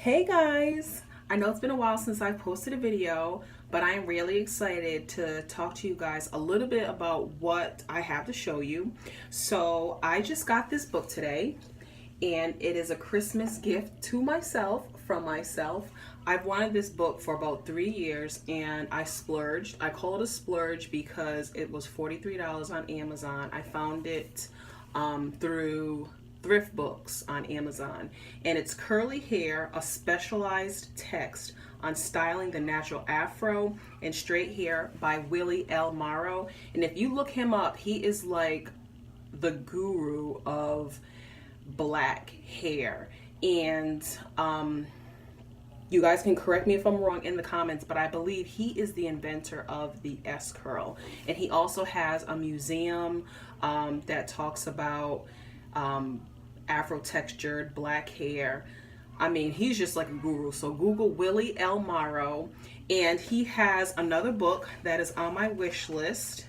Hey guys! I know it's been a while since I posted a video, but I am really excited to talk to you guys a little bit about what I have to show you. So I just got this book today, and it is a Christmas gift to myself, from myself. I've wanted this book for about 3 years and I splurged. I call it a splurge because it was $43 on Amazon. I found it through thrift books on Amazon, and it's Curly Hair, a specialized text on styling the natural afro and straight hair by Willie Morrow. And if you look him up, he is like the guru of black hair. And you guys can correct me if I'm wrong in the comments, but I believe he is the inventor of the S curl. And he also has a museum that talks about afro textured black hair. I mean, he's just like a guru. So Google Willie Morrow, and he has another book that is on my wish list.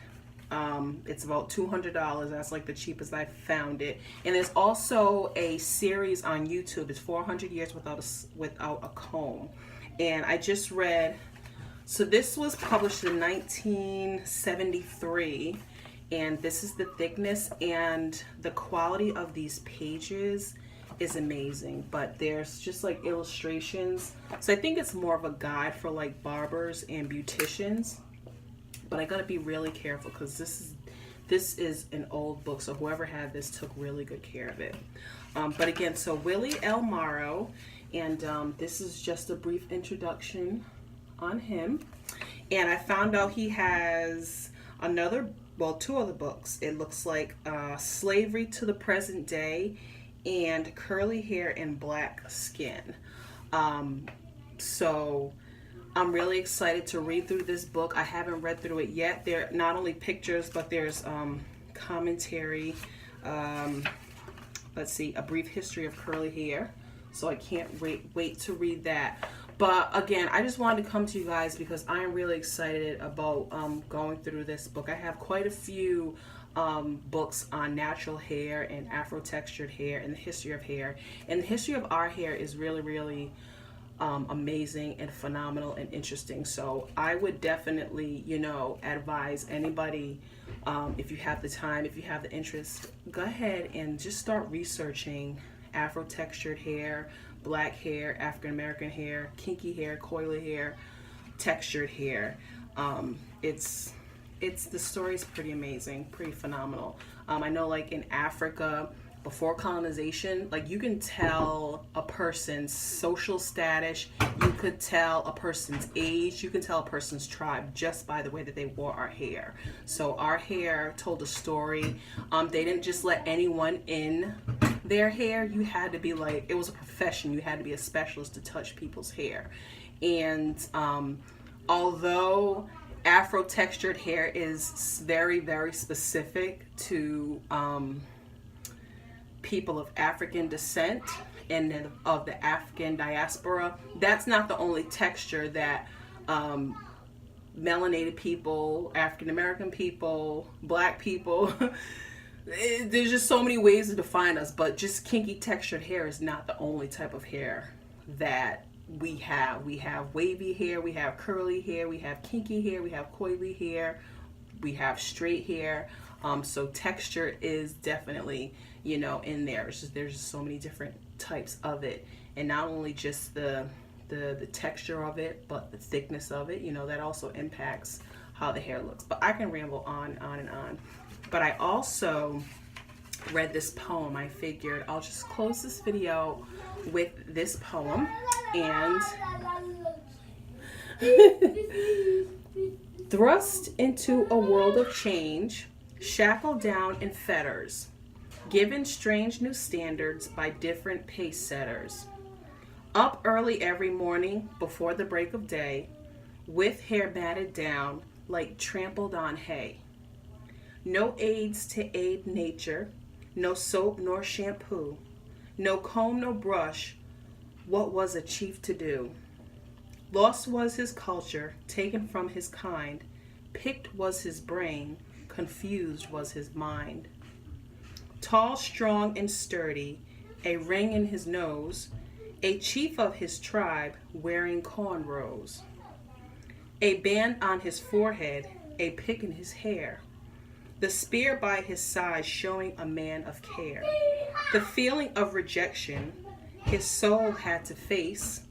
It's about $200. That's like the cheapest I found it. And there's also a series on YouTube. It's 400 Years Without a Comb. And I just read, so this was published in 1973. And this is the thickness, and the quality of these pages is amazing. But there's just like illustrations. So I think it's more of a guide for like barbers and beauticians. But I gotta be really careful because this is an old book, so whoever had this took really good care of it. But again, so Willie Morrow, and this is just a brief introduction on him. And I found out he has two other books. It looks like Slavery to the Present Day and Curly Hair and Black Skin. So I'm really excited to read through this book. I haven't read through it yet. There are not only pictures, but there's commentary. Let's see, A Brief History of Curly Hair. So I can't wait to read that. But again, I just wanted to come to you guys because I am really excited about going through this book. I have quite a few books on natural hair and afro textured hair and the history of hair. And the history of our hair is really, really amazing and phenomenal and interesting. So I would definitely, advise anybody, if you have the time, if you have the interest, go ahead and just start researching afro textured hair, black hair, African American hair, kinky hair, coily hair, textured hair. The story's pretty amazing, pretty phenomenal. I know, like in Africa, before colonization, like you can tell a person's social status, you could tell a person's age, you can tell a person's tribe just by the way that they wore our hair. So our hair told a story. They didn't just let anyone in their hair. You had to be like, it was a profession. You had to be a specialist to touch people's hair. And although afro textured hair is very, very specific to people of African descent and then of the African diaspora, that's not the only texture that melanated people, African American people, black people, there's just so many ways to define us. But just kinky textured hair is not the only type of hair that we have. We have wavy hair, we have curly hair, we have kinky hair, we have coily hair, we have straight hair. So texture is definitely, in there. There's just so many different types of it, and not only just the texture of it, but the thickness of it. That also impacts how the hair looks. But I can ramble on and on. But I also read this poem. I figured I'll just close this video with this poem. And thrust into a world of change, shackled down in fetters, given strange new standards by different pace setters. Up early every morning before the break of day, with hair batted down like trampled on hay. No aids to aid nature, no soap nor shampoo, no comb, no brush. What was a chief to do? Lost was his culture, taken from his kind. Picked was his brain, confused was his mind. Tall, strong, and sturdy, a ring in his nose, A chief of his tribe wearing cornrows, a band on his forehead, a pick in his hair, the spear by his side showing a man of care. The feeling of rejection his soul had to face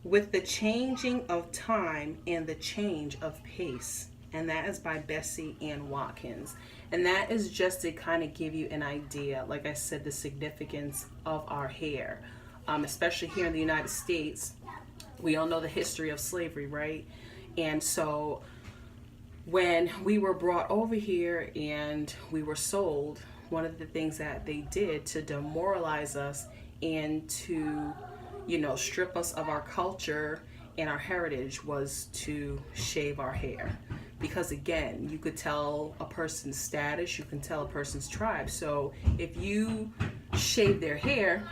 with the changing of time and the change of pace. And that is by Bessie Ann Watkins. And that is just to kind of give you an idea, like I said, the significance of our hair. Especially here in the United States, we all know the history of slavery, right? And so when we were brought over here and we were sold, one of the things that they did to demoralize us and to, you know, strip us of our culture and our heritage was to shave our hair. Because again, you could tell a person's status, you can tell a person's tribe. So if you shave their hair,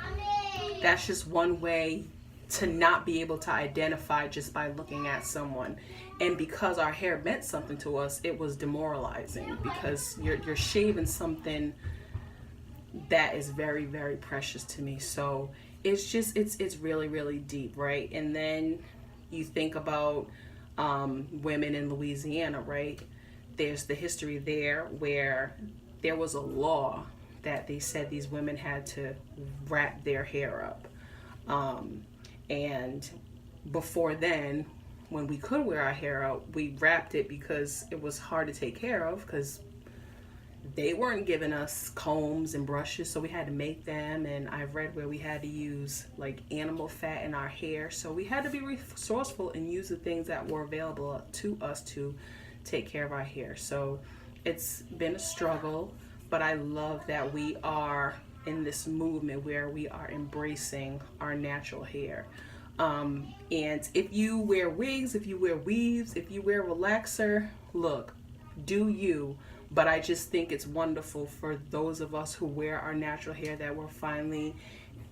that's just one way to not be able to identify just by looking at someone. And because our hair meant something to us, it was demoralizing, because you're shaving something that is very, very precious to me. So it's just, it's really, really deep, right? And then you think about women in Louisiana, right? There's the history there where there was a law that they said these women had to wrap their hair up. And before then, when we could wear our hair out, we wrapped it because it was hard to take care of, because they weren't giving us combs and brushes, so we had to make them. And I've read where we had to use like animal fat in our hair, so we had to be resourceful and use the things that were available to us to take care of our hair. So it's been a struggle, but I love that we are in this movement where we are embracing our natural hair. And if you wear wigs, if you wear weaves, if you wear relaxer, look, do you. But I just think it's wonderful for those of us who wear our natural hair that we're finally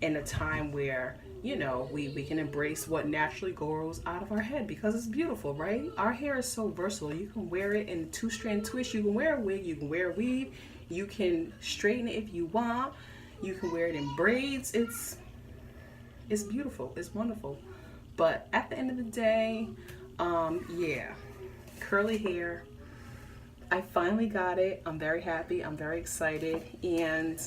in a time where, you know, we can embrace what naturally grows out of our head, because it's beautiful, right? Our hair is so versatile. You can wear it in a 2-strand twist. You can wear a wig. You can wear a weave. You can straighten it if you want. You can wear it in braids. It's beautiful. It's wonderful. But at the end of the day, yeah, curly hair. I finally got it. I'm very happy. I'm very excited. And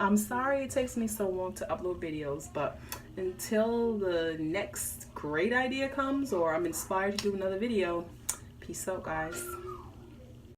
I'm sorry it takes me so long to upload videos, but until the next great idea comes or I'm inspired to do another video, peace out, guys.